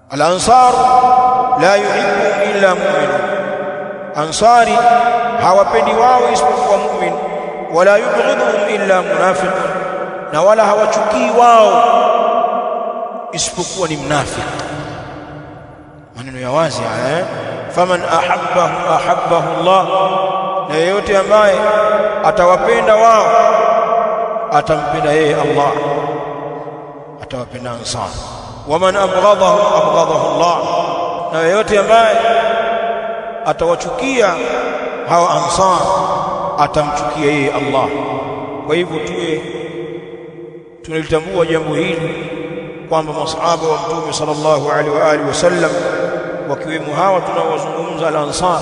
Al-ansar la yuhibbuhum illa mu'minun, ansari hawapendi wao isipokuwa mu'min. Wala yubghiduhum illa munafiqun, na wala hawachukii wao isipokuwa ni mnafiki. Maneno ya wazi haya. Faman ahabbahu Allah, na yeyote ambaye atawapenda wao atampenda yeye Allah, atawapenda ansar. Waman abghadahu Allah, na yeyote ambaye atawachukia hawa ansar atamchukia yeye Allah. Kwa hivyo tunalitambua jambo hili kwamba masahaba wa Mtume sallallahu alaihi wa alihi wasallam, wakiwemo hawa tunaowazungumza al-ansar,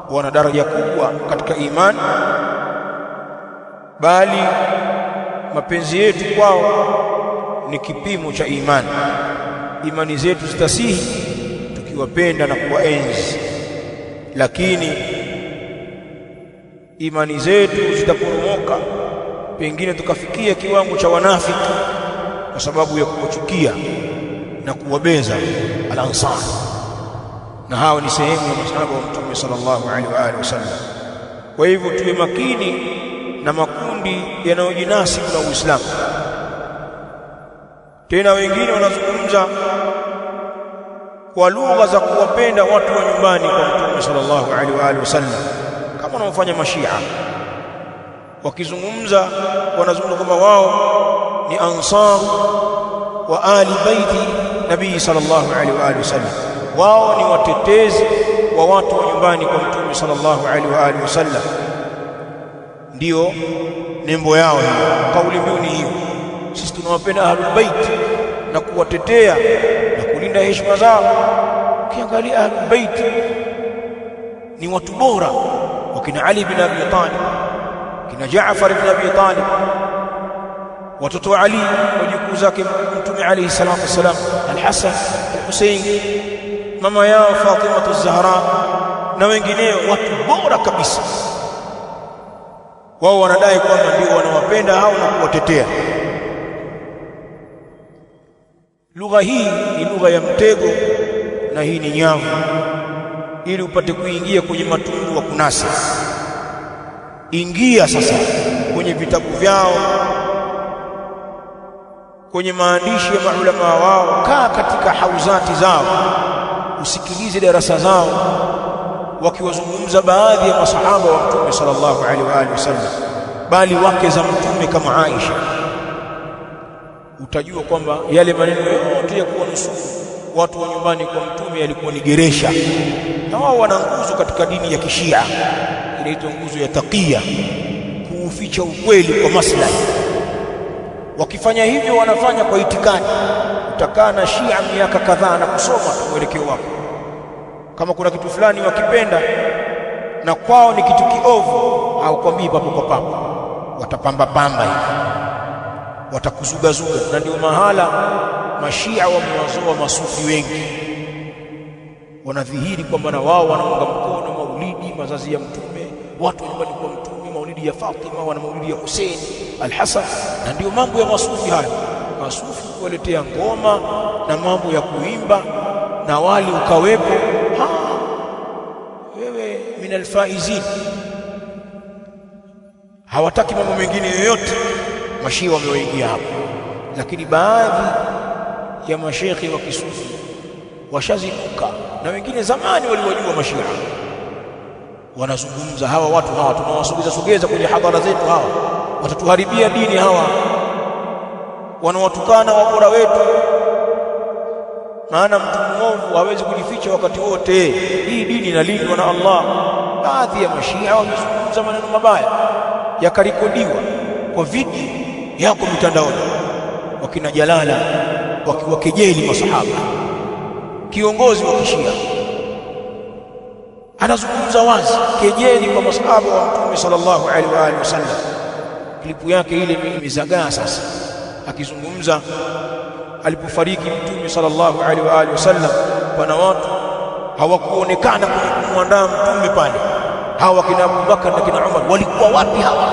wana daraja kubwa katika imani, bali mapenzi yetu kwao ni kipimo cha imani. Imani zetu zitasihi tukiwapenda na kuwaenzi, lakini imani zetu zitaporomoka pengine tukafikia kiwango cha wanafiki kwa sababu ya kuwachukia na kuwabeza al-ansar, na hao ni sehemu ya masahaba wa Mtume sallallahu alaihi wa alihi wasallam. Kwa hivyo tuwe makini na makundi yanayojinasibu na Uislamu. Tena wengine wanazungumza kwa lugha za kuwapenda watu wa nyumbani kwa Mtume sallallahu alaihi wa alihi wasallam, kama wanaofanya mashia. Wakizungumza wanazungumza kama wao ni ansar wa ali baiti nabii sallallahu alaihi wa alihi wasallam, wao ni watetezi wa watu wa nyumbani kwa Mtume sallallahu alaihi wa alihi wasallam. Ndio nembo yao hiyo, kauli mbiu ni hiyo. Sisi tunawapenda ahlul bait na kuwatetea na kulinda heshima zao. Ukiangalia ahlul bait ni watu bora, wakina Ali bin Abi Talib, kina Jaafar bin Abi Talib, watoto wa Ali, wajukuu zake Mtume alayhi salatu wasalam, al-Hasan, al-Husayn, mama yao Fatima az-Zahra na wengineo, watu bora kabisa. Wao wanadai kwamba ndio wanawapenda hao na kuwatetea. Lugha hii ni lugha ya mtego, na hii ni nyavu, ili upate kuingia kwenye matundu wa kunasa. Ingia sasa kwenye vitabu vyao, kwenye maandishi ya maulama wao, kaa katika hauzati zao, usikilize darasa zao wakiwazungumza baadhi ya masahaba wa Mtume sallallahu alaihi wa alihi wasallam, bali wake za Mtume kama Aisha. Utajua kwamba yale maneno yote ya kuwanusuru watu wa nyumbani kwa Mtume yalikuwa ni geresha, na wao wana nguzo katika dini ya Kishia inaitwa nguzo ya taqiya, kuuficha ukweli kwa maslahi. Wakifanya hivyo wanafanya kwa itikadi. Utakaa na Shia miaka kadhaa na kusoma mwelekeo wako, kama kuna kitu fulani wakipenda na kwao ni kitu kiovu, haukwambii papo kwa papo, watapamba pamba hivi, watakuzugazuga. Na ndio mahala mashia wamewazoa masufi wengi, wanadhihiri kwamba na wao wanaunga mkono maulidi, mazazi ya Mtume, watu wa nyumbani kwa Mtume, maulidi ya Fatima, wana maulidi ya Hussein, al-Hasan. Na ndio mambo ya masufi hayo. Masufi kuwaletea ngoma na mambo ya kuimba na wali ukawepo, wewe min alfaizin. Hawataki mambo mengine yoyote, mashia wamewaingia hapo. Lakini baadhi ya mashekhi wa kisufi washazinuka, na wengine zamani waliwajua mashia, wanazungumza hawa watu hawa tunawasogeza kwenye hadhara zetu, hawa watatuharibia dini, hawa wanawatukana wabora wetu. Maana mtu mwovu hawezi kujificha wakati wote, hii dini inalindwa na Allah. Baadhi ya mashia wamezungumza maneno mabaya yakarekodiwa kwa video yako mitandaoni, wakina Jalala wakiwakejeli masahaba. Kiongozi wa Kishia anazungumza wazi kejeli kwa masahaba wa Mtume sallallahu alaihi wa alihi wasallam. Klipu yake ile imezagaa sasa, akizungumza alipofariki Mtume sallallahu alaihi wa alihi wasallam, pana watu hawakuonekana kwenye kumwandaa Mtume pale. Hawa kina Abu Bakar na kina Umar walikuwa wapi hawa?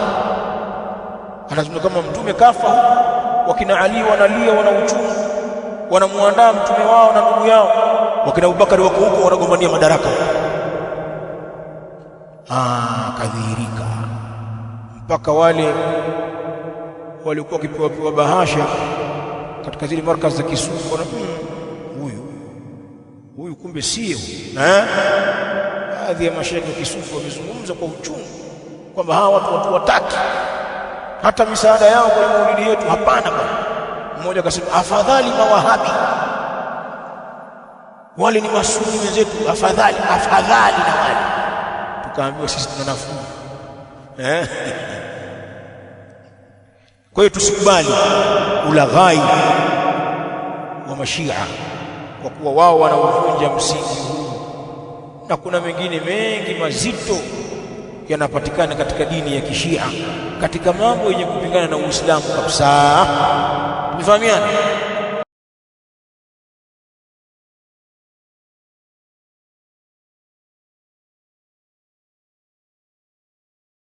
Anazungumza kama Mtume kafa, wakina Ali wanalia, wana uchungu, wanamuandaa mtume wao na ndugu yao. Wakina Abubakari wako huko wanagombania madaraka. Kadhihirika mpaka wale walikuwa wakipewa bahasha katika zile markazi za kisufu, na huyu kumbe sio. Baadhi ya mashaikh wa kisufu wamezungumza kwa uchungu kwamba hawa watu wataki hata misaada yao kwa maulidi yetu, hapana bwana. Mmoja akasema afadhali mawahabi, wale ni masuni wenzetu, afadhali na wale. Tukaambiwa sisi tuna nafuu. Kwa hiyo tusikubali ulaghai wa mashia, kwa kuwa wao wanauvunja msingi huu, na kuna mengine mengi mazito yanapatikana katika dini ya kishia, katika mambo yenye kupingana na Uislamu kabisa. Tumefahamiana?